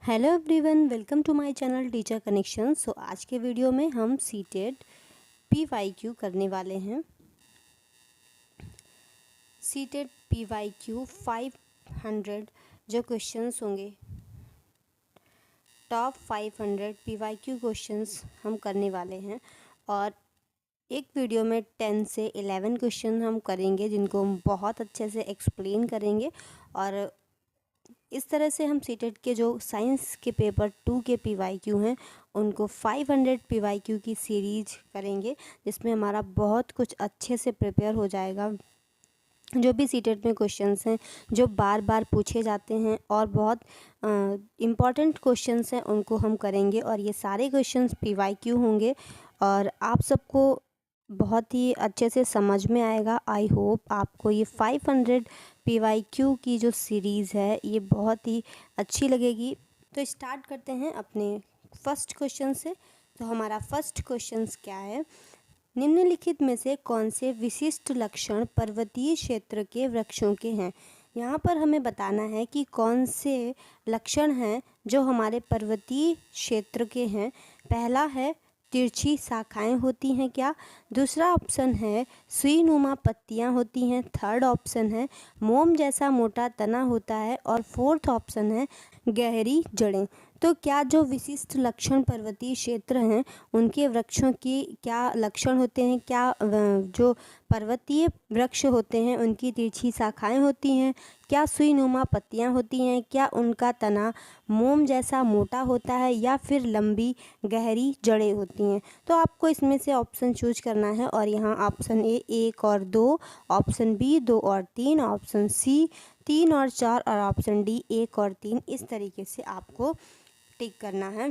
Hello everyone, welcome to my channel teacher connection. So आज के video में हम सीटेट पीवाईक्यू करने वाले हैं। सीटेट पीवाईक्यू 500 जो क्वेश्चंस होंगे, टॉप 500 पीवाईक्यू क्वेश्चंस हम करने वाले हैं। और एक वीडियो में 10 से 11 क्वेश्चन हम करेंगे जिनको हम बहुत अच्छे से एक्सप्लेन करेंगे। और इस तरह से हम सीटेट के जो साइंस के पेपर 2 के पीवाईक्यू हैं उनको 500 पीवाईक्यू की सीरीज करेंगे, जिसमें हमारा बहुत कुछ अच्छे से प्रिपेयर हो जाएगा। जो भी सीटेट में क्वेश्चंस हैं जो बार बार पूछे जाते हैं और बहुत इम्पॉर्टेंट क्वेश्चंस हैं उनको हम करेंगे। और ये सारे क्वेश्चंस पीवाईक्यू होंगे और आप सबको बहुत ही अच्छे से समझ में आएगा। आई होप आपको ये 500 पीवाईक्यू की जो सीरीज़ है ये बहुत ही अच्छी लगेगी। तो स्टार्ट करते हैं अपने फर्स्ट क्वेश्चन से। तो हमारा फर्स्ट क्वेश्चन क्या है, निम्नलिखित में से कौन से विशिष्ट लक्षण पर्वतीय क्षेत्र के वृक्षों के हैं। यहाँ पर हमें बताना है कि कौन से लक्षण हैं जो हमारे पर्वतीय क्षेत्र के हैं। पहला है तिरछी शाखाएं होती हैं क्या। दूसरा ऑप्शन है सुईनुमा पत्तियां होती हैं। थर्ड ऑप्शन है मोम जैसा मोटा तना होता है। और फोर्थ ऑप्शन है गहरी जड़ें। तो क्या जो विशिष्ट लक्षण पर्वतीय क्षेत्र हैं उनके वृक्षों की क्या लक्षण होते हैं, क्या जो पर्वतीय वृक्ष होते हैं उनकी तिरछी शाखाएं होती हैं, क्या सुईनुमा पत्तियां होती हैं, क्या उनका तना मोम जैसा मोटा होता है या फिर लंबी गहरी जड़ें होती हैं। तो आपको इसमें से ऑप्शन चूज करना है। और यहाँ ऑप्शन ए 1 और 2, ऑप्शन बी 2 और 3, ऑप्शन सी 3 और 4 और ऑप्शन डी 1 और 3, इस तरीके से आपको टिक करना है।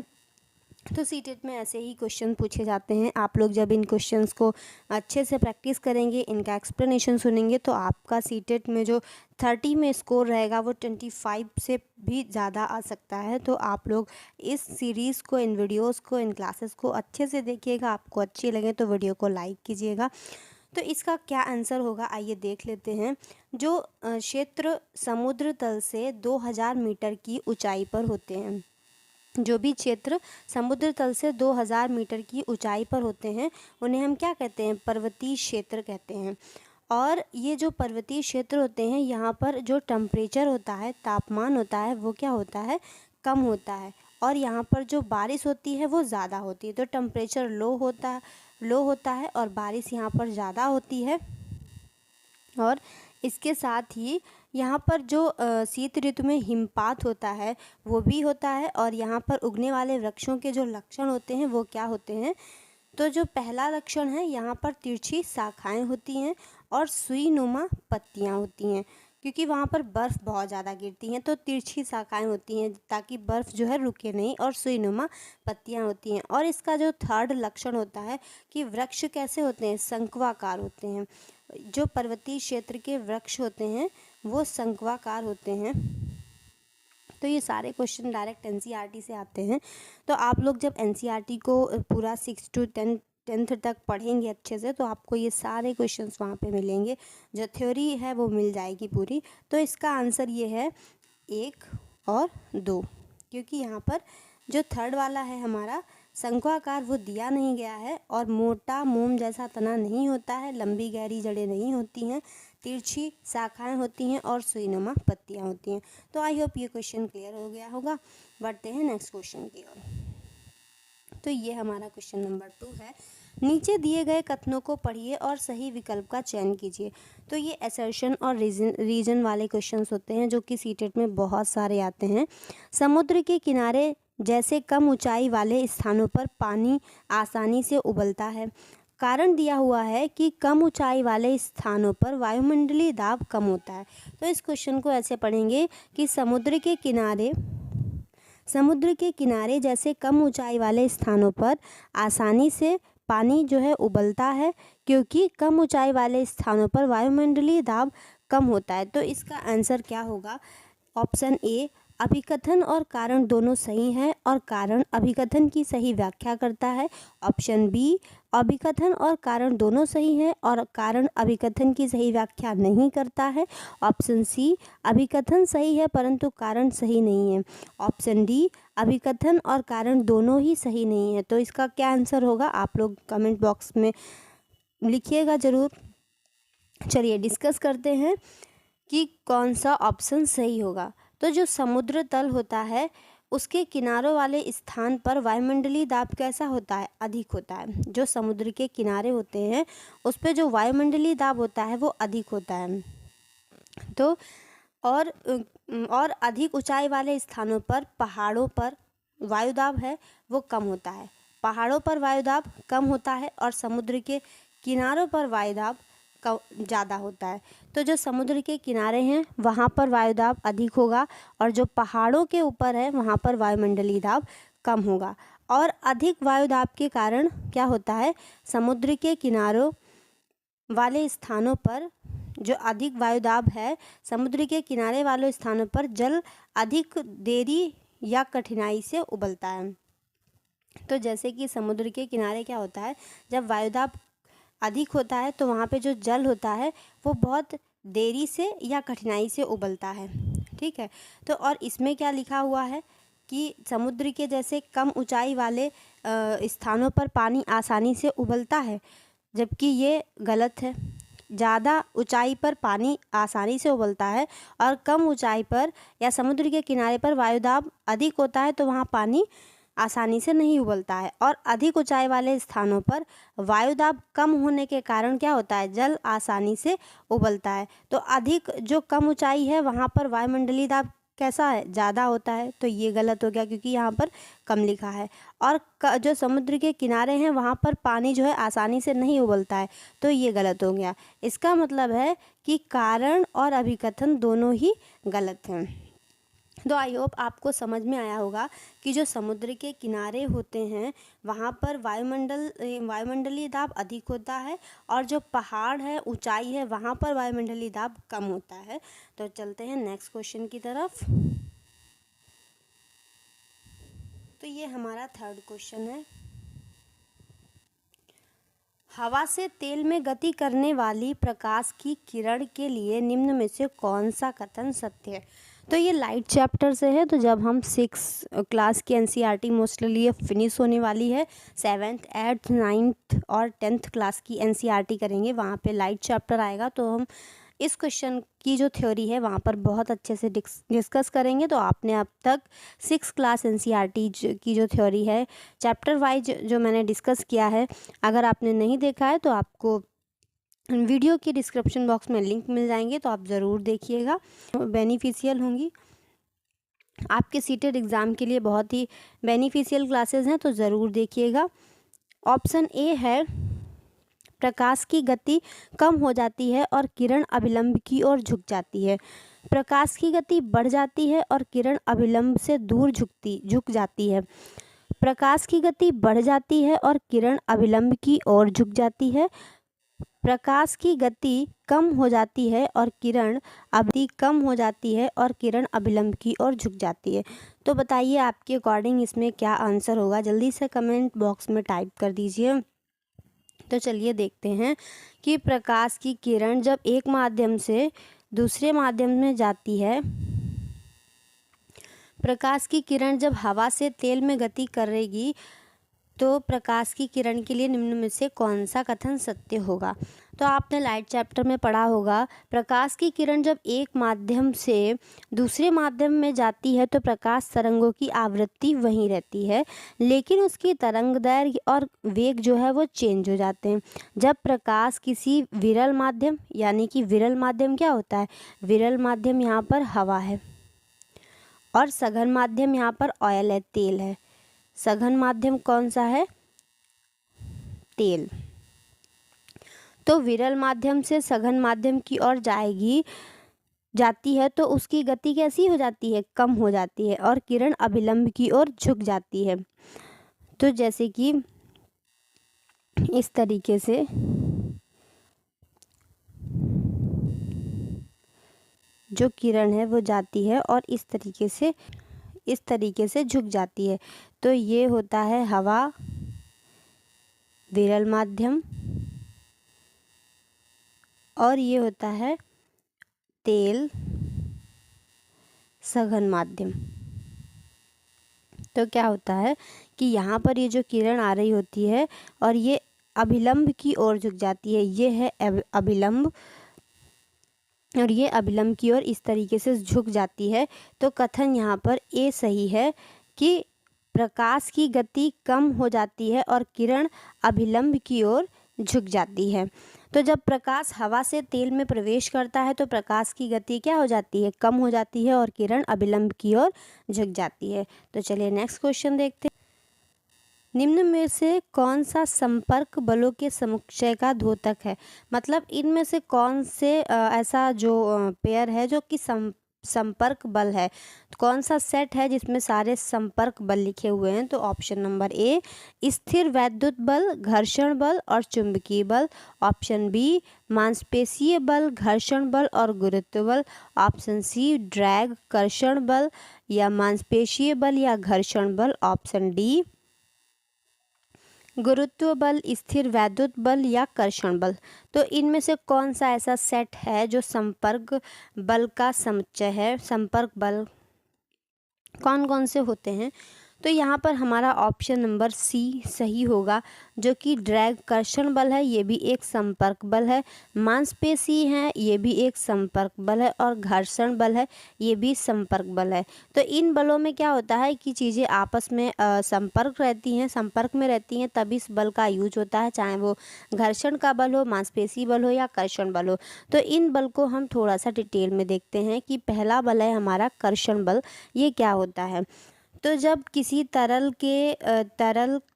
तो सीटेट में ऐसे ही क्वेश्चन पूछे जाते हैं। आप लोग जब इन क्वेश्चंस को अच्छे से प्रैक्टिस करेंगे, इनका एक्सप्लेनेशन सुनेंगे, तो आपका सीटेट में जो 30 में स्कोर रहेगा वो 25 से भी ज़्यादा आ सकता है। तो आप लोग इस सीरीज़ को, इन वीडियोस को, इन क्लासेस को अच्छे से देखिएगा। आपको अच्छी लगे तो वीडियो को लाइक कीजिएगा। तो इसका क्या आंसर होगा आइए देख लेते हैं। जो क्षेत्र समुद्र तल से 2000 मीटर की ऊंचाई पर होते हैं, जो भी क्षेत्र समुद्र तल से 2000 मीटर की ऊंचाई पर होते हैं उन्हें हम क्या कहते हैं, पर्वतीय क्षेत्र कहते हैं। और ये जो पर्वतीय क्षेत्र होते हैं यहाँ पर जो टेम्परेचर होता है, तापमान होता है, वो क्या होता है, कम होता है। और यहाँ पर जो बारिश होती है वो ज़्यादा होती है। तो टेम्परेचर लो होता है और बारिश यहाँ पर ज़्यादा होती है। और इसके साथ ही यहाँ पर जो शीत ऋतु में हिमपात होता है वो भी होता है। और यहाँ पर उगने वाले वृक्षों के जो लक्षण होते हैं वो क्या होते हैं, तो जो पहला लक्षण है यहाँ पर तिरछी शाखाएं होती हैं और सुईनुमा पत्तियाँ होती हैं, क्योंकि वहाँ पर बर्फ़ बहुत ज़्यादा गिरती हैं। तो तिरछी शाखाएं होती हैं ताकि बर्फ़ जो है रुके नहीं, और सुईनुमा पत्तियाँ होती हैं। और इसका जो थर्ड लक्षण होता है कि वृक्ष कैसे होते हैं, शंक्वाकार होते हैं। जो पर्वतीय क्षेत्र के वृक्ष होते हैं वो शंक्वाकार होते हैं। तो ये सारे क्वेश्चन डायरेक्ट एनसीईआरटी से आते हैं। तो आप लोग जब एनसीईआरटी को पूरा 6 to 10th तक पढ़ेंगे अच्छे से, तो आपको ये सारे क्वेश्चंस वहाँ पे मिलेंगे। जो थ्योरी है वो मिल जाएगी पूरी। तो इसका आंसर ये है 1 और 2, क्योंकि यहाँ पर जो थर्ड वाला है हमारा शंक्वाकार वो दिया नहीं गया है। और मोटा मोम जैसा तना नहीं होता है, लंबी गहरी जड़ें नहीं होती हैं, तिरछी शाखाएं होती हैं और सुईनुमा पत्तियां होती हैं। तो आई होप ये क्वेश्चन क्लियर हो गया होगा। बढ़ते हैं नेक्स्ट क्वेश्चन की ओर। तो ये हमारा क्वेश्चन नंबर 2 है। नीचे दिए गए कथनों को पढ़िए और सही विकल्प का चयन कीजिए। तो ये असर्शन और रीजन वाले क्वेश्चंस होते हैं जो कि सीटेट में बहुत सारे आते हैं। समुद्र के किनारे जैसे कम ऊंचाई वाले स्थानों पर पानी आसानी से उबलता है। कारण दिया हुआ है कि कम ऊंचाई वाले स्थानों पर वायुमंडलीय दाब कम होता है। तो इस क्वेश्चन को ऐसे पढ़ेंगे कि समुद्र के किनारे जैसे कम ऊंचाई वाले स्थानों पर आसानी से पानी जो है उबलता है, क्योंकि कम ऊंचाई वाले स्थानों पर वायुमंडलीय दाब कम होता है। तो इसका आंसर क्या होगा, ऑप्शन ए अभिकथन और कारण दोनों सही हैं और कारण अभिकथन की सही व्याख्या करता है। ऑप्शन बी, अभिकथन और कारण दोनों सही हैं और कारण अभिकथन की सही व्याख्या नहीं करता है। ऑप्शन सी, अभिकथन सही है परंतु कारण सही नहीं है। ऑप्शन डी, अभिकथन और कारण दोनों ही सही नहीं है। तो इसका क्या आंसर होगा, आप लोग कमेंट बॉक्स में लिखिएगा ज़रूर। चलिए डिस्कस करते हैं कि कौन सा ऑप्शन सही होगा। तो जो समुद्र तल होता है उसके किनारों वाले स्थान पर वायुमंडलीय दाब कैसा होता है, अधिक होता है। जो समुद्र के किनारे होते हैं उस पर जो वायुमंडलीय दाब होता है वो अधिक होता है। तो और अधिक ऊंचाई वाले स्थानों पर, पहाड़ों पर वायुदाब है वो कम होता है। पहाड़ों पर वायुदाब कम होता है और समुद्र के किनारों पर वायुदाब ज़्यादा होता है। तो जो समुद्र के किनारे हैं वहाँ पर वायुदाब अधिक होगा और जो पहाड़ों के ऊपर है वहाँ पर वायुमंडलीय दाब कम होगा। और अधिक वायुदाब के कारण क्या होता है, समुद्र के किनारों वाले स्थानों पर जो अधिक वायुदाब है, समुद्र के किनारे वाले स्थानों पर जल अधिक देरी या कठिनाई से उबलता है। तो जैसे कि समुद्र के किनारे क्या होता है, जब वायुदाब अधिक होता है तो वहाँ पे जो जल होता है वो बहुत देरी से या कठिनाई से उबलता है। ठीक है, तो और इसमें क्या लिखा हुआ है कि समुद्र के जैसे कम ऊंचाई वाले स्थानों पर पानी आसानी से उबलता है, जबकि ये गलत है। ज़्यादा ऊंचाई पर पानी आसानी से उबलता है और कम ऊंचाई पर या समुद्र के किनारे पर वायुदाब अधिक होता है तो वहाँ पानी आसानी से नहीं उबलता है। और अधिक ऊंचाई वाले स्थानों पर वायुदाब कम होने के कारण क्या होता है, जल आसानी से उबलता है। तो अधिक जो कम ऊंचाई है वहाँ पर वायुमंडलीय दाब कैसा है, ज़्यादा होता है। तो ये गलत हो गया क्योंकि यहाँ पर कम लिखा है। और जो समुद्र के किनारे हैं वहाँ पर पानी जो है आसानी से नहीं उबलता है, तो ये गलत हो गया। इसका मतलब है कि कारण और अभिकथन दोनों ही गलत हैं। तो आई होप आपको समझ में आया होगा कि जो समुद्र के किनारे होते हैं वहाँ पर वायुमंडलीय दाब अधिक होता है और जो पहाड़ है, ऊंचाई है, वहाँ पर वायुमंडलीय दाब कम होता है। तो चलते हैं नेक्स्ट क्वेश्चन की तरफ। तो ये हमारा थर्ड क्वेश्चन है। हवा से तेल में गति करने वाली प्रकाश की किरण के लिए निम्न में से कौन सा कथन सत्य है। तो ये लाइट चैप्टर से है। तो जब हम 6 क्लास की एनसीईआरटी मोस्टली ये फिनिश होने वाली है, 7th, 8th, 9th और 10th क्लास की एनसीईआरटी करेंगे, वहाँ पे लाइट चैप्टर आएगा। तो हम इस क्वेश्चन की जो थ्योरी है वहाँ पर बहुत अच्छे से डिस्कस करेंगे। तो आपने अब तक 6 क्लास एनसीईआरटी की जो थ्योरी है चैप्टर वाइज जो मैंने डिस्कस किया है, अगर आपने नहीं देखा है तो आपको वीडियो की डिस्क्रिप्शन बॉक्स में लिंक मिल जाएंगे, तो आप ज़रूर देखिएगा, बेनिफिशियल होंगी आपके सीटेड एग्ज़ाम के लिए। बहुत ही बेनिफिशियल क्लासेस हैं, तो ज़रूर देखिएगा। ऑप्शन ए है, प्रकाश की गति कम हो जाती है और किरण अभिलंब की ओर झुक जाती है। प्रकाश की गति बढ़ जाती है और किरण अभिलंब से दूर झुक जाती है। प्रकाश की गति बढ़ जाती है और किरण अभिलंब की ओर झुक जाती है। प्रकाश की गति कम हो जाती है और किरण अभिलंब की ओर झुक जाती है। तो बताइए आपके अकॉर्डिंग इसमें क्या आंसर होगा, जल्दी से कमेंट बॉक्स में टाइप कर दीजिए। तो चलिए देखते हैं कि प्रकाश की किरण जब एक माध्यम से दूसरे माध्यम में जाती है, प्रकाश की किरण जब हवा से तेल में गति करेगी तो प्रकाश की किरण के लिए निम्न में से कौन सा कथन सत्य होगा। तो आपने लाइट चैप्टर में पढ़ा होगा, प्रकाश की किरण जब एक माध्यम से दूसरे माध्यम में जाती है तो प्रकाश तरंगों की आवृत्ति वहीं रहती है, लेकिन उसकी तरंगदैर्घ्य और वेग जो है वो चेंज हो जाते हैं। जब प्रकाश किसी विरल माध्यम, यानी कि विरल माध्यम क्या होता है, विरल माध्यम यहाँ पर हवा है और सघन माध्यम यहाँ पर ऑयल है, तेल है। सघन माध्यम कौन सा है, तेल। तो विरल माध्यम से सघन माध्यम की ओर जाती है तो उसकी गति कैसी हो जाती है, कम हो जाती है और किरण अभिलंब की ओर झुक जाती है। तो जैसे कि इस तरीके से जो किरण है वो जाती है और इस तरीके से झुक जाती है। तो ये होता है हवा, विरल माध्यम, और ये होता है तेल, सघन माध्यम। तो क्या होता है कि यहाँ पर ये जो किरण आ रही होती है और ये अभिलंब की ओर झुक जाती है, ये है अभिलंब, और ये अभिलंब की ओर इस तरीके से झुक जाती है। तो कथन यहाँ पर ए सही है कि प्रकाश की गति कम हो जाती है और किरण अभिलंब की ओर झुक जाती है। तो जब प्रकाश हवा से तेल में प्रवेश करता है तो प्रकाश की गति क्या हो जाती है, कम हो जाती है, और किरण अभिलंब की ओर झुक जाती है। तो चलिए नेक्स्ट क्वेश्चन देखते हैं। निम्न में से कौन सा संपर्क बलों के समुच्चय का द्योतक है? मतलब इनमें से कौन से ऐसा जो पेयर है जो कि संपर्क बल है, कौन सा सेट है जिसमें सारे संपर्क बल लिखे हुए हैं? तो ऑप्शन नंबर ए स्थिर वैद्युत बल, घर्षण बल और चुंबकीय बल। ऑप्शन बी मांसपेशीय बल, घर्षण बल और गुरुत्व बल। ऑप्शन सी ड्रैग, कर्षण बल या मांसपेशीय बल या घर्षण बल। ऑप्शन डी गुरुत्व बल, स्थिर वैद्युत बल या कर्षण बल। तो इनमें से कौन सा ऐसा सेट है जो संपर्क बल का समुच्चय है? संपर्क बल कौन कौन से होते हैं? तो यहाँ पर हमारा ऑप्शन नंबर सी सही होगा, जो कि ड्रैग कर्षण बल है, ये भी एक संपर्क बल है। मांसपेशी है, ये भी एक संपर्क बल है, और घर्षण बल है, ये भी संपर्क बल है। तो इन बलों में क्या होता है कि चीज़ें आपस में संपर्क में रहती हैं, तभी इस बल का यूज होता है, चाहे वो घर्षण का बल हो, मांसपेशी बल हो या कर्षण बल हो। तो इन बल को हम थोड़ा सा डिटेल में देखते हैं कि पहला बल है हमारा कर्षण बल। ये क्या होता है? तो जब किसी तरल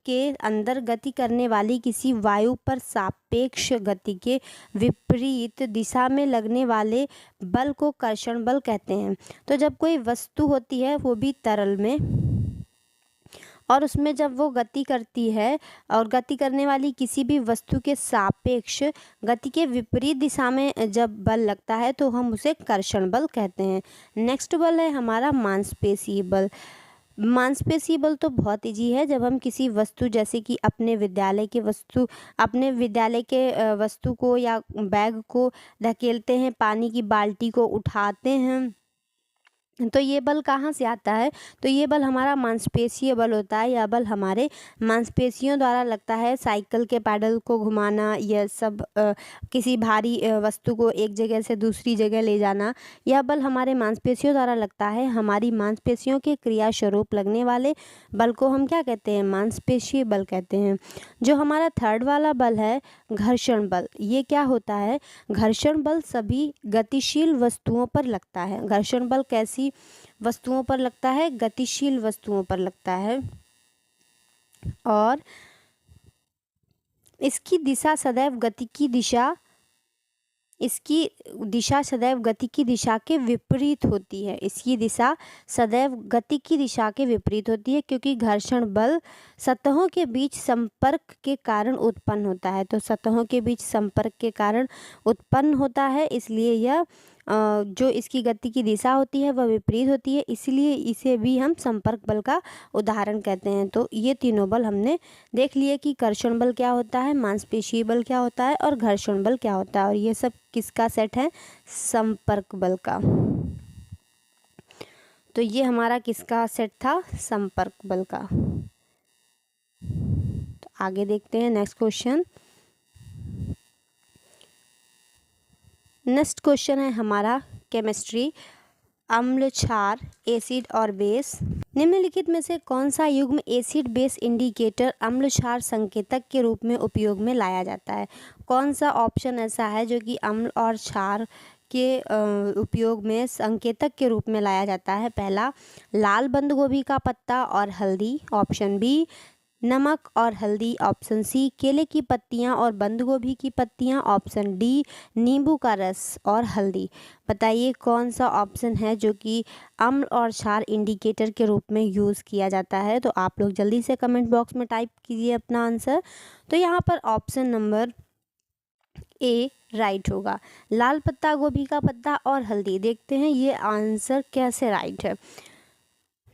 के अंदर गति करने वाली किसी वायु पर सापेक्ष गति के विपरीत दिशा में लगने वाले बल को कर्षण बल कहते हैं। तो जब कोई वस्तु होती है वो भी तरल में, और उसमें जब वो गति करती है और गति करने वाली किसी भी वस्तु के सापेक्ष गति के विपरीत दिशा में जब बल लगता है तो हम उसे कर्षण बल कहते हैं। नेक्स्ट बल है हमारा मांसपेशीय बल। मांसपेशीय बल तो बहुत ईजी है। जब हम किसी वस्तु जैसे कि अपने विद्यालय के वस्तु को या बैग को धकेलते हैं, पानी की बाल्टी को उठाते हैं, तो ये बल कहाँ से आता है? तो ये बल हमारा मांसपेशीय बल होता है। यह बल हमारे मांसपेशियों द्वारा लगता है। साइकिल के पैडल को घुमाना, यह सब किसी भारी वस्तु को एक जगह से दूसरी जगह ले जाना, यह बल हमारे मांसपेशियों द्वारा लगता है। हमारी मांसपेशियों के क्रिया स्वरूप लगने वाले बल को हम क्या कहते हैं? मांसपेशीय बल कहते हैं। जो हमारा थर्ड वाला बल है घर्षण बल, ये क्या होता है? घर्षण बल सभी गतिशील वस्तुओं पर लगता है। घर्षण बल कैसी वस्तुओं पर लगता है? गतिशील वस्तुओं पर लगता है, और इसकी दिशा सदैव गति की दिशा के विपरीत होती है। इसकी दिशा सदैव गति की दिशा के विपरीत होती है, क्योंकि घर्षण बल सतहों के बीच संपर्क के कारण उत्पन्न होता है। तो सतहों के बीच संपर्क के कारण उत्पन्न होता है, इसलिए यह जो इसकी गति की दिशा होती है वह विपरीत होती है, इसलिए इसे भी हम संपर्क बल का उदाहरण कहते हैं। तो ये तीनों बल हमने देख लिए कि कर्षण बल क्या होता है, मांसपेशीय बल क्या होता है और घर्षण बल क्या होता है, और ये सब किसका सेट है? संपर्क बल का। तो ये हमारा किसका सेट था? संपर्क बल का। तो आगे देखते हैं नेक्स्ट क्वेश्चन। नेक्स्ट क्वेश्चन है हमारा केमिस्ट्री, अम्ल, क्षार, एसिड और बेस। निम्नलिखित में से कौन सा युग्म एसिड बेस इंडिकेटर अम्ल क्षार संकेतक के रूप में उपयोग में लाया जाता है? कौन सा ऑप्शन ऐसा है जो कि अम्ल और क्षार के उपयोग में संकेतक के रूप में लाया जाता है? पहला, लाल बंद गोभी का पत्ता और हल्दी। ऑप्शन बी, नमक और हल्दी। ऑप्शन सी, केले की पत्तियां और बंद गोभी की पत्तियां। ऑप्शन डी, नींबू का रस और हल्दी। बताइए कौन सा ऑप्शन है जो कि अम्ल और क्षार इंडिकेटर के रूप में यूज़ किया जाता है? तो आप लोग जल्दी से कमेंट बॉक्स में टाइप कीजिए अपना आंसर। तो यहाँ पर ऑप्शन नंबर ए राइट होगा। लाल पत्ता गोभी का पत्ता और हल्दी, देखते हैं ये आंसर कैसे राइट है।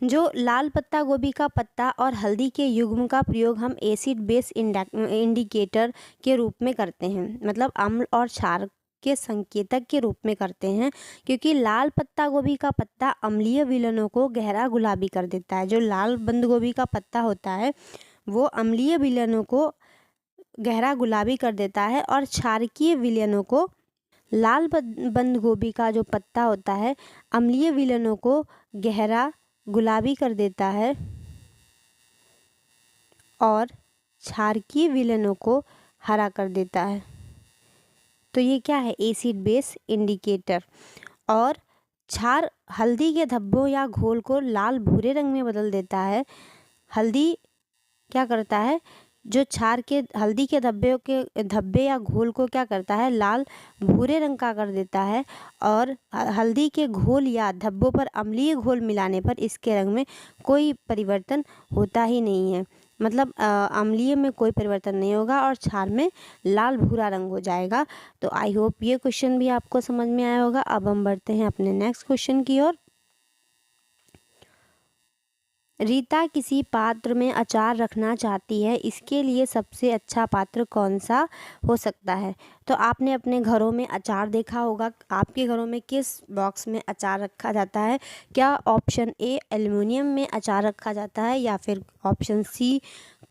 जो लाल पत्ता गोभी का पत्ता और हल्दी के युग्म का प्रयोग हम एसिड बेस इंडिकेटर के रूप में करते हैं, मतलब अम्ल और क्षार के संकेतक के रूप में करते हैं, क्योंकि लाल पत्ता गोभी का पत्ता अम्लीय विलयनों को गहरा गुलाबी कर देता है। जो लाल बंद गोभी का पत्ता होता है वो अम्लीय विलयनों को गहरा गुलाबी कर देता है, और क्षारकीय विलयनों को, लाल बंद गोभी का जो पत्ता होता है अम्लीय विलयनों को गहरा गुलाबी कर देता है और क्षारकीय विलयनों को हरा कर देता है। तो ये क्या है, एसिड बेस इंडिकेटर। और क्षार हल्दी के धब्बों या घोल को लाल भूरे रंग में बदल देता है। हल्दी क्या करता है, जो क्षार के हल्दी के धब्बे या घोल को क्या करता है, लाल भूरे रंग का कर देता है, और हल्दी के घोल या धब्बों पर अम्लीय घोल मिलाने पर इसके रंग में कोई परिवर्तन होता ही नहीं है। मतलब अम्लीय में कोई परिवर्तन नहीं होगा और क्षार में लाल भूरा रंग हो जाएगा। तो आई होप ये क्वेश्चन भी आपको समझ में आया होगा। अब हम बढ़ते हैं अपने नेक्स्ट क्वेश्चन की ओर। रीता किसी पात्र में अचार रखना चाहती है, इसके लिए सबसे अच्छा पात्र कौन सा हो सकता है। तो आपने अपने घरों में अचार देखा होगा, आपके घरों में किस बॉक्स में अचार रखा जाता है। क्या ऑप्शन ए एल्युमिनियम में अचार रखा जाता है, या फिर ऑप्शन सी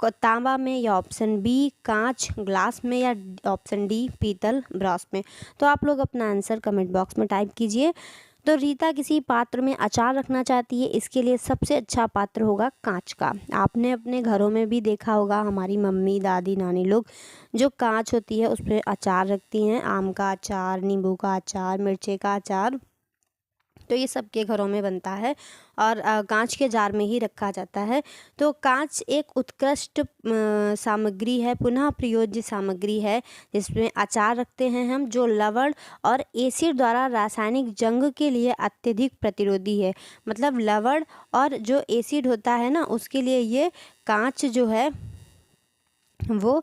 तांबा में, या ऑप्शन बी कांच ग्लास में, या ऑप्शन डी पीतल ब्रॉस में। तो आप लोग अपना आंसर कमेंट बॉक्स में टाइप कीजिए। तो रीता किसी पात्र में अचार रखना चाहती है, इसके लिए सबसे अच्छा पात्र होगा कांच का। आपने अपने घरों में भी देखा होगा, हमारी मम्मी दादी नानी लोग जो कांच होती है उस पर अचार रखती हैं, आम का अचार, नींबू का अचार, मिर्चे का अचार। तो ये सबके घरों में बनता है और कांच के जार में ही रखा जाता है। तो कांच एक उत्कृष्ट सामग्री है, पुनः प्रयोज्य सामग्री है, जिसमें अचार रखते हैं हम, जो लवण और एसिड द्वारा रासायनिक जंग के लिए अत्यधिक प्रतिरोधी है। मतलब लवण और जो एसिड होता है ना, उसके लिए ये कांच जो है वो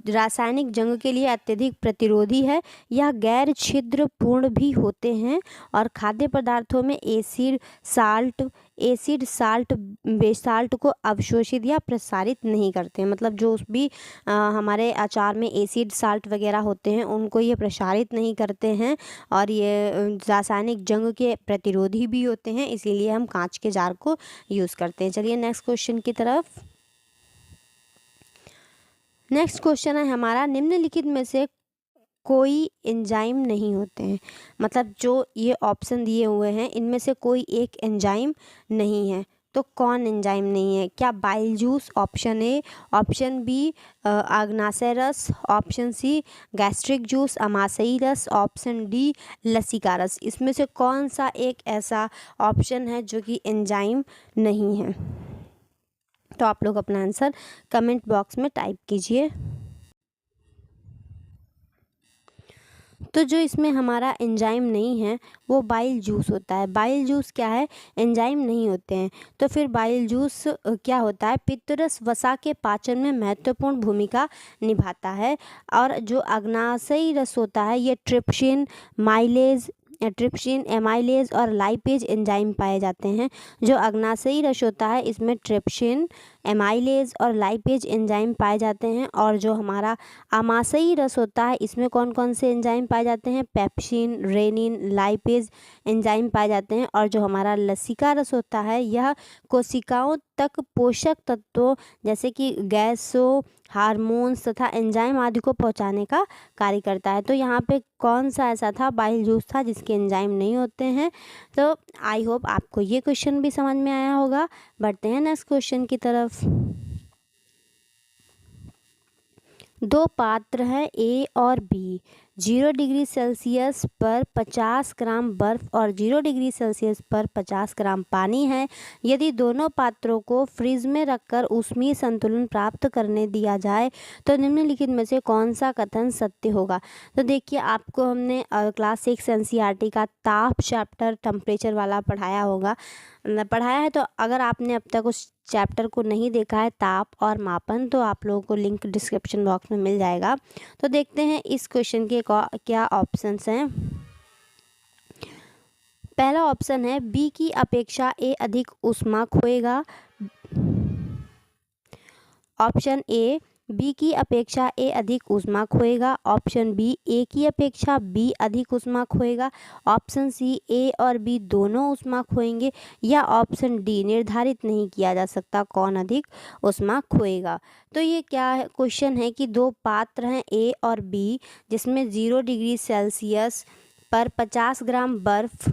रासायनिक जंग के लिए अत्यधिक प्रतिरोधी है। यह गैर छिद्रपूर्ण भी होते हैं और खाद्य पदार्थों में एसिड साल्ट बेसाल्ट को अवशोषित या प्रसारित नहीं करते हैं। मतलब जो भी हमारे अचार में एसिड साल्ट वगैरह होते हैं उनको ये प्रसारित नहीं करते हैं, और ये रासायनिक जंग के प्रतिरोधी भी होते हैं, इसीलिए हम कांच के जार को यूज़ करते हैं। चलिए नेक्स्ट क्वेश्चन की तरफ। नेक्स्ट क्वेश्चन है हमारा, निम्नलिखित में से कोई एंजाइम नहीं होते हैं। मतलब जो ये ऑप्शन दिए हुए हैं इनमें से कोई एक एंजाइम नहीं है। तो कौन एंजाइम नहीं है? क्या bile juice, option A, option B अग्नाशय रस, ऑप्शन सी गैस्ट्रिक जूस अमाशयी रस, ऑप्शन डी लसिका रस। इसमें से कौन सा एक ऐसा ऑप्शन है जो कि एंजाइम नहीं है? तो आप लोग अपना आंसर कमेंट बॉक्स में टाइप कीजिए। तो जो इसमें हमारा एंजाइम नहीं है वो बाइल जूस होता है। बाइल जूस क्या है? एंजाइम नहीं होते हैं। तो फिर बाइल जूस क्या होता है? पित्तरस वसा के पाचन में महत्वपूर्ण भूमिका निभाता है। और जो अग्नाशयी रस होता है ये ट्रिप्सिन, एमाइलेज और लाइपेज एंजाइम पाए जाते हैं। जो अग्नाशयी रस होता है इसमें ट्रिप्सिन, एमाइलेज और लाइपेज एंजाइम पाए जाते हैं। और जो हमारा आमाशयी रस होता है इसमें कौन कौन से एंजाइम पाए जाते हैं? पेप्सिन, रेनिन, लाइपेज एंजाइम पाए जाते हैं। और जो हमारा लसिका रस होता है यह कोशिकाओं तक पोषक तत्वों जैसे कि गैसों, हार्मोन्स तथा एंजाइम आदि को पहुंचाने का कार्य करता है। तो यहाँ पे कौन सा ऐसा था बाइल जूस था जिसके एंजाइम नहीं होते हैं। तो आई होप आपको ये क्वेश्चन भी समझ में आया होगा। बढ़ते हैं नेक्स्ट क्वेश्चन की तरफ। दो पात्र हैं ए और बी, 0 डिग्री सेल्सियस पर 50 ग्राम बर्फ़ और 0 डिग्री सेल्सियस पर 50 ग्राम पानी है। यदि दोनों पात्रों को फ्रिज में रखकर ऊष्मीय संतुलन प्राप्त करने दिया जाए तो निम्नलिखित में से कौन सा कथन सत्य होगा। तो देखिए, आपको हमने क्लास 6 एनसीईआरटी का ताप चैप्टर टेम्परेचर वाला पढ़ाया है। तो अगर आपने अब तक उस चैप्टर को नहीं देखा है, ताप और मापन, तो आप लोगों को लिंक डिस्क्रिप्शन बॉक्स में मिल जाएगा। तो देखते हैं इस क्वेश्चन के क्या ऑप्शंस हैं। पहला ऑप्शन है बी की अपेक्षा ए अधिक ऊष्मा खोएगा। ऑप्शन ए बी की अपेक्षा ए अधिक ऊष्मा खोएगा। ऑप्शन बी ए की अपेक्षा बी अधिक ऊष्मा खोएगा। ऑप्शन सी ए और बी दोनों ऊष्मा खोएंगे। या ऑप्शन डी निर्धारित नहीं किया जा सकता कौन अधिक ऊष्मा खोएगा। तो ये क्या है, क्वेश्चन है कि दो पात्र हैं ए और बी, जिसमें 0 डिग्री सेल्सियस पर 50 ग्राम बर्फ़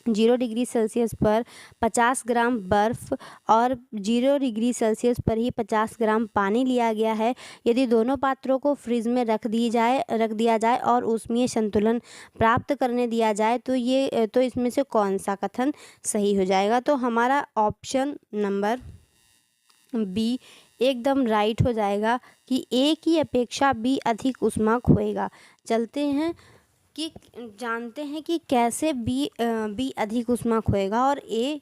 0 डिग्री सेल्सियस पर 50 ग्राम बर्फ़ और 0 डिग्री सेल्सियस पर ही 50 ग्राम पानी लिया गया है। यदि दोनों पात्रों को फ्रिज में रख दिया जाए और ऊष्मीय संतुलन प्राप्त करने दिया जाए तो इसमें से कौन सा कथन सही हो जाएगा। तो हमारा ऑप्शन नंबर बी एकदम राइट हो जाएगा कि ए की अपेक्षा बी अधिक ऊष्मा खोएगा। चलते हैं कि जानते हैं कि कैसे बी अधिक ऊष्मा खोएगा और ए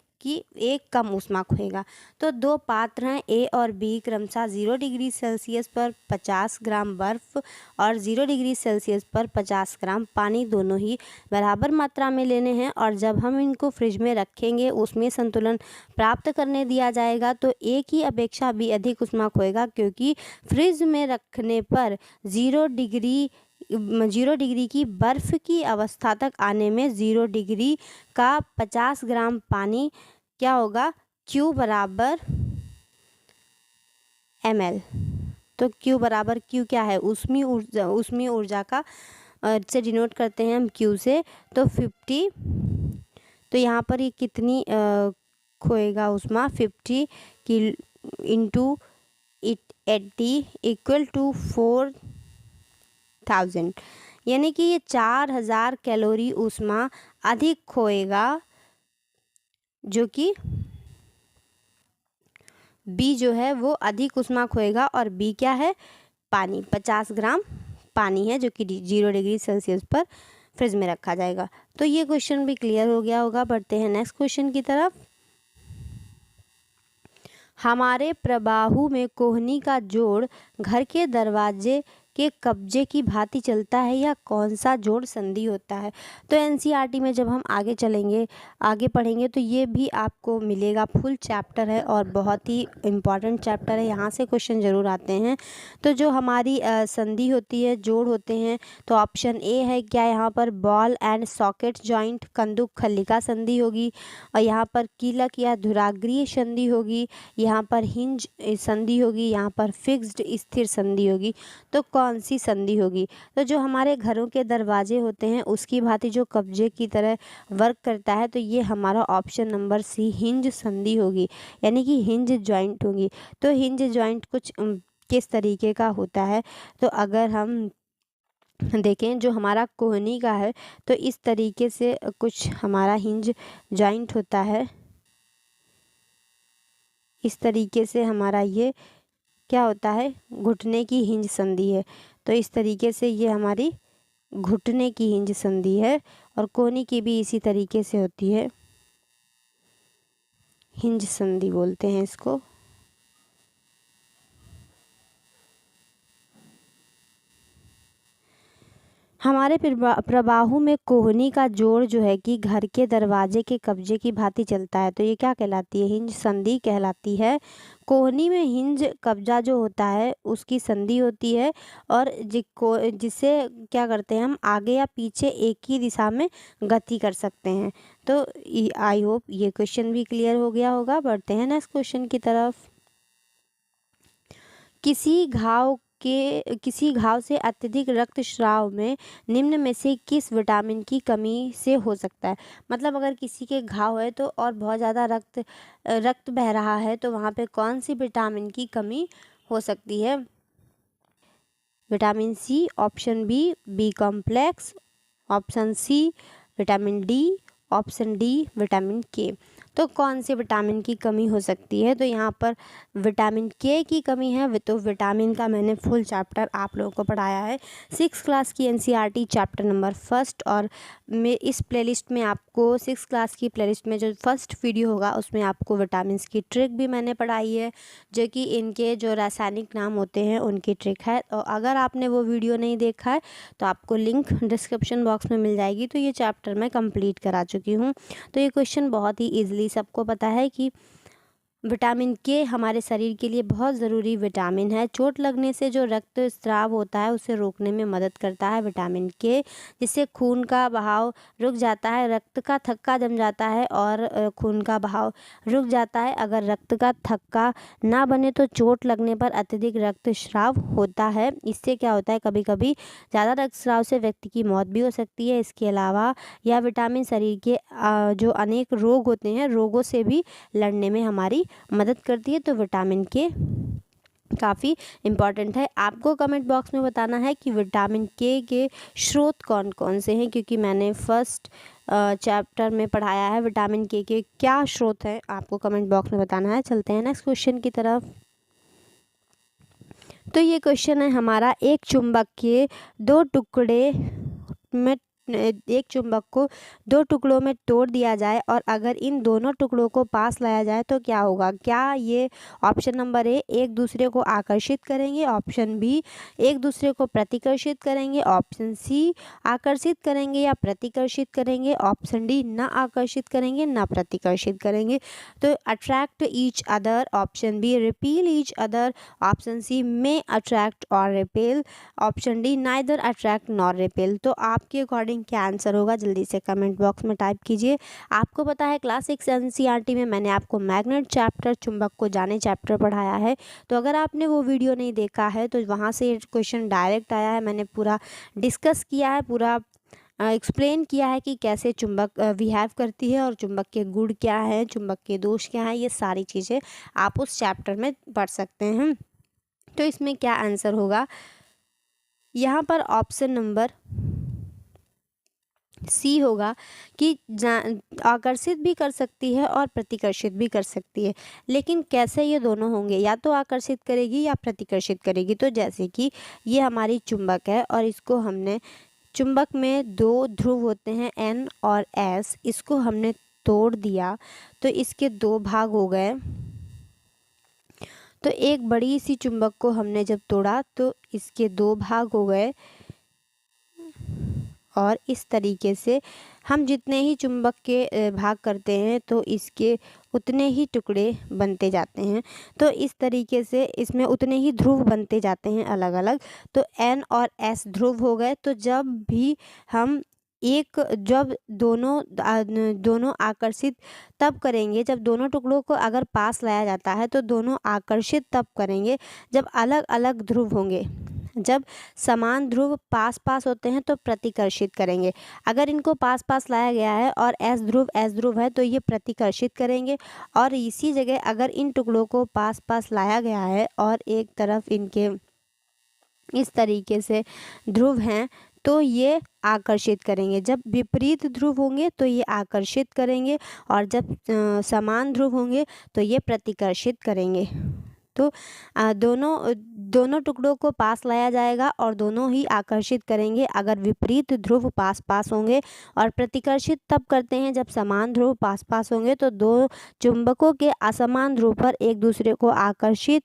कम ऊष्मा खोएगा। तो दो पात्र हैं ए और बी, क्रमशः 0 डिग्री सेल्सियस पर 50 ग्राम बर्फ़ और 0 डिग्री सेल्सियस पर 50 ग्राम पानी, दोनों ही बराबर मात्रा में लेने हैं। और जब हम इनको फ्रिज में रखेंगे, उसमें संतुलन प्राप्त करने दिया जाएगा तो ए की अपेक्षा बी अधिक ऊष्मा खोएगा, क्योंकि फ्रिज में रखने पर 0 डिग्री की बर्फ़ की अवस्था तक आने में 0 डिग्री का 50 ग्राम पानी क्या होगा, Q बराबर ml। तो Q बराबर Q क्या है, ऊष्मीय ऊर्जा का से डिनोट करते हैं हम Q से। तो 50, तो यहाँ पर ये कितनी खोएगा ऊष्मा, 50 की इंटू 80 इक्वल टू 4000, यानी कि ये 4000 कैलोरी ऊष्मा अधिक खोएगा, जो कि बी जो है वो अधिक ऊष्मा खोएगा। और बी क्या है, पानी, 50 ग्राम पानी है जो कि 0 डिग्री सेल्सियस पर फ्रिज में रखा जाएगा। तो ये क्वेश्चन भी क्लियर हो गया होगा। बढ़ते हैं नेक्स्ट क्वेश्चन की तरफ। हमारे प्रबाहु में कोहनी का जोड़ घर के दरवाजे के कब्जे की भांति चलता है, या कौन सा जोड़ संधि होता है। तो एनसीईआरटी में जब हम आगे पढ़ेंगे तो ये भी आपको मिलेगा। फुल चैप्टर है और बहुत ही इम्पॉर्टेंट चैप्टर है, यहाँ से क्वेश्चन ज़रूर आते हैं। तो जो हमारी संधि होती है, जोड़ होते हैं, तो ऑप्शन ए है क्या, यहाँ पर बॉल एंड सॉकेट जॉइंट कंदुक खल्लिका संधि होगी, और यहाँ पर कीलक या धुराग्रीय संधि होगी, यहाँ पर हिंज संधि होगी, यहाँ पर फिक्स्ड स्थिर संधि होगी। तो कौन सी संधि होगी। तो जो हमारे घरों के दरवाजे होते हैं उसकी भांति जो कब्जे की तरह वर्क करता है, तो ये हमारा ऑप्शन नंबर सी हिंज संधि होगी, यानी कि हिंज जॉइंट होगी। तो हिंज जॉइंट कुछ किस तरीके का होता है, तो अगर हम देखें जो हमारा कोहनी का है तो इस तरीके से कुछ हमारा हिंज जॉइंट होता है। इस तरीके से हमारा ये क्या होता है, घुटने की हिंज संधि है। तो इस तरीके से ये हमारी घुटने की हिंज संधि है, और कोहनी की भी इसी तरीके से होती है, हिंज संधि बोलते हैं इसको। हमारे प्रबाहु में कोहनी का जोड़ जो है कि घर के दरवाजे के कब्जे की भांति चलता है, तो ये क्या कहलाती है, हिंज संधि कहलाती है। कोहनी में हिंज कब्जा जो होता है उसकी संधि होती है, और जिससे क्या करते हैं हम आगे या पीछे एक ही दिशा में गति कर सकते हैं। तो आई होप ये क्वेश्चन भी क्लियर हो गया होगा। बढ़ते हैं नेक्स्ट क्वेश्चन की तरफ। किसी घाव से अत्यधिक रक्तस्राव में निम्न में से किस विटामिन की कमी से हो सकता है। मतलब अगर किसी के घाव है तो और बहुत ज़्यादा रक्त बह रहा है, तो वहाँ पे कौन सी विटामिन की कमी हो सकती है। Vitamin C, option B B complex, option C vitamin D, option D vitamin K. तो कौन से विटामिन की कमी हो सकती है? तो यहाँ पर विटामिन के की कमी है। तो विटामिन का मैंने फुल चैप्टर आप लोगों को पढ़ाया है 6th क्लास की एनसीईआरटी चैप्टर नंबर 1 और मैं इस प्लेलिस्ट में आपको 6th क्लास की प्लेलिस्ट में जो फर्स्ट वीडियो होगा उसमें आपको विटामिन की ट्रिक भी मैंने पढ़ाई है, जो कि इनके जो रासायनिक नाम होते हैं उनकी ट्रिक है। और अगर आपने वो वीडियो नहीं देखा है तो आपको लिंक डिस्क्रिप्शन बॉक्स में मिल जाएगी। तो ये चैप्टर मैं कंप्लीट करा चुकी हूँ। तो ये क्वेश्चन बहुत ही ईजिली सबको पता है कि विटामिन के हमारे शरीर के लिए बहुत ज़रूरी विटामिन है। चोट लगने से जो रक्त स्राव होता है उसे रोकने में मदद करता है विटामिन के, जिससे खून का बहाव रुक जाता है, रक्त का थक्का जम जाता है और खून का बहाव रुक जाता है। अगर रक्त का थक्का ना बने तो चोट लगने पर अत्यधिक रक्तस्राव होता है। इससे क्या होता है, कभी कभी ज़्यादा रक्तस्राव से व्यक्ति की मौत भी हो सकती है। इसके अलावा यह विटामिन शरीर के जो अनेक रोग होते हैं रोगों से भी लड़ने में हमारी मदद करती है। तो विटामिन के काफ़ी इम्पॉर्टेंट है। आपको कमेंट बॉक्स में बताना है कि विटामिन के स्रोत कौन कौन से हैं, क्योंकि मैंने फर्स्ट चैप्टर में पढ़ाया है विटामिन के क्या स्रोत हैं। आपको कमेंट बॉक्स में बताना है। चलते हैं नेक्स्ट क्वेश्चन की तरफ। तो ये क्वेश्चन है हमारा, एक चुंबक के दो टुकड़े में एक चुंबक को दो टुकड़ों में तोड़ दिया जाए और अगर इन दोनों टुकड़ों को पास लाया जाए तो क्या होगा? क्या ये ऑप्शन नंबर ए एक दूसरे को आकर्षित करेंगे, ऑप्शन बी एक दूसरे को प्रतिकर्षित करेंगे, ऑप्शन सी आकर्षित करेंगे या प्रतिकर्षित करेंगे, ऑप्शन डी ना आकर्षित करेंगे ना प्रतिकर्षित करेंगे। तो attract each other, option B repel each other, option C may attract और repel, option D neither attract nor repel. तो आपके अकॉर्डिंग क्या आंसर होगा जल्दी से कमेंट बॉक्स में टाइप कीजिए। आपको पता है क्लास 6 एनसीईआरटी में मैंने आपको मैग्नेट चैप्टर, चुंबक को जाने चैप्टर पढ़ाया है। तो अगर आपने वो वीडियो नहीं देखा है तो वहाँ से क्वेश्चन डायरेक्ट आया है। मैंने पूरा डिस्कस किया है, पूरा एक्सप्लेन किया है कि कैसे चुंबक बिहेव करती है और चुंबक के गुण क्या हैं, चुंबक के दोष क्या हैं। ये सारी चीज़ें आप उस चैप्टर में पढ़ सकते हैं। तो इसमें क्या आंसर होगा? यहाँ पर ऑप्शन नंबर सी होगा कि आकर्षित भी कर सकती है और प्रतिकर्षित भी कर सकती है। लेकिन कैसे ये दोनों होंगे? या तो आकर्षित करेगी या प्रतिकर्षित करेगी। तो जैसे कि ये हमारी चुंबक है और इसको हमने, चुंबक में दो ध्रुव होते हैं N और S, इसको हमने तोड़ दिया तो इसके दो भाग हो गए। तो एक बड़ी सी चुंबक को हमने जब तोड़ा तो इसके दो भाग हो गए और इस तरीके से हम जितने ही चुंबक के भाग करते हैं तो इसके उतने ही टुकड़े बनते जाते हैं। तो इस तरीके से इसमें उतने ही ध्रुव बनते जाते हैं अलग अलग। तो N और S ध्रुव हो गए। तो जब भी हम जब दोनों आकर्षित तब करेंगे, जब दोनों टुकड़ों को अगर पास लाया जाता है तो दोनों आकर्षित तब करेंगे जब अलग अलग ध्रुव होंगे। जब समान ध्रुव पास पास होते हैं तो प्रतिकर्षित करेंगे। अगर इनको पास पास लाया गया है और S ध्रुव है तो ये प्रतिकर्षित करेंगे। और इसी जगह अगर इन टुकड़ों को पास पास लाया गया है और एक तरफ इनके इस तरीके से ध्रुव हैं तो ये आकर्षित करेंगे। जब विपरीत ध्रुव होंगे तो ये आकर्षित करेंगे और जब समान ध्रुव होंगे तो ये प्रतिकर्षित करेंगे। तो दोनों टुकड़ों को पास लाया जाएगा और दोनों ही आकर्षित करेंगे अगर विपरीत ध्रुव पास पास होंगे। और प्रतिकर्षित तब करते हैं जब समान ध्रुव पास पास होंगे। तो दो चुंबकों के असमान ध्रुव पर एक दूसरे को आकर्षित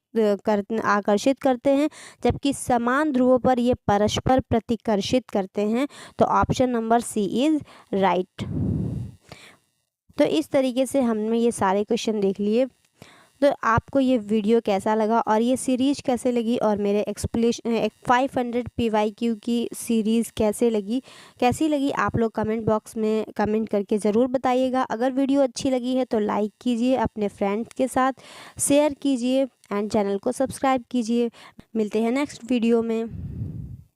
करते हैं, जबकि समान ध्रुवों पर ये परस्पर प्रतिकर्षित करते हैं। तो option number C is right. तो इस तरीके से हमने ये सारे क्वेश्चन देख लिए। तो आपको ये वीडियो कैसा लगा और ये सीरीज़ कैसे लगी और मेरे एक्सप्लेनेशन 500 PYQ की सीरीज़ कैसी लगी आप लोग कमेंट बॉक्स में कमेंट करके ज़रूर बताइएगा। अगर वीडियो अच्छी लगी है तो लाइक कीजिए, अपने फ्रेंड्स के साथ शेयर कीजिए एंड चैनल को सब्सक्राइब कीजिए। मिलते हैं नेक्स्ट वीडियो में।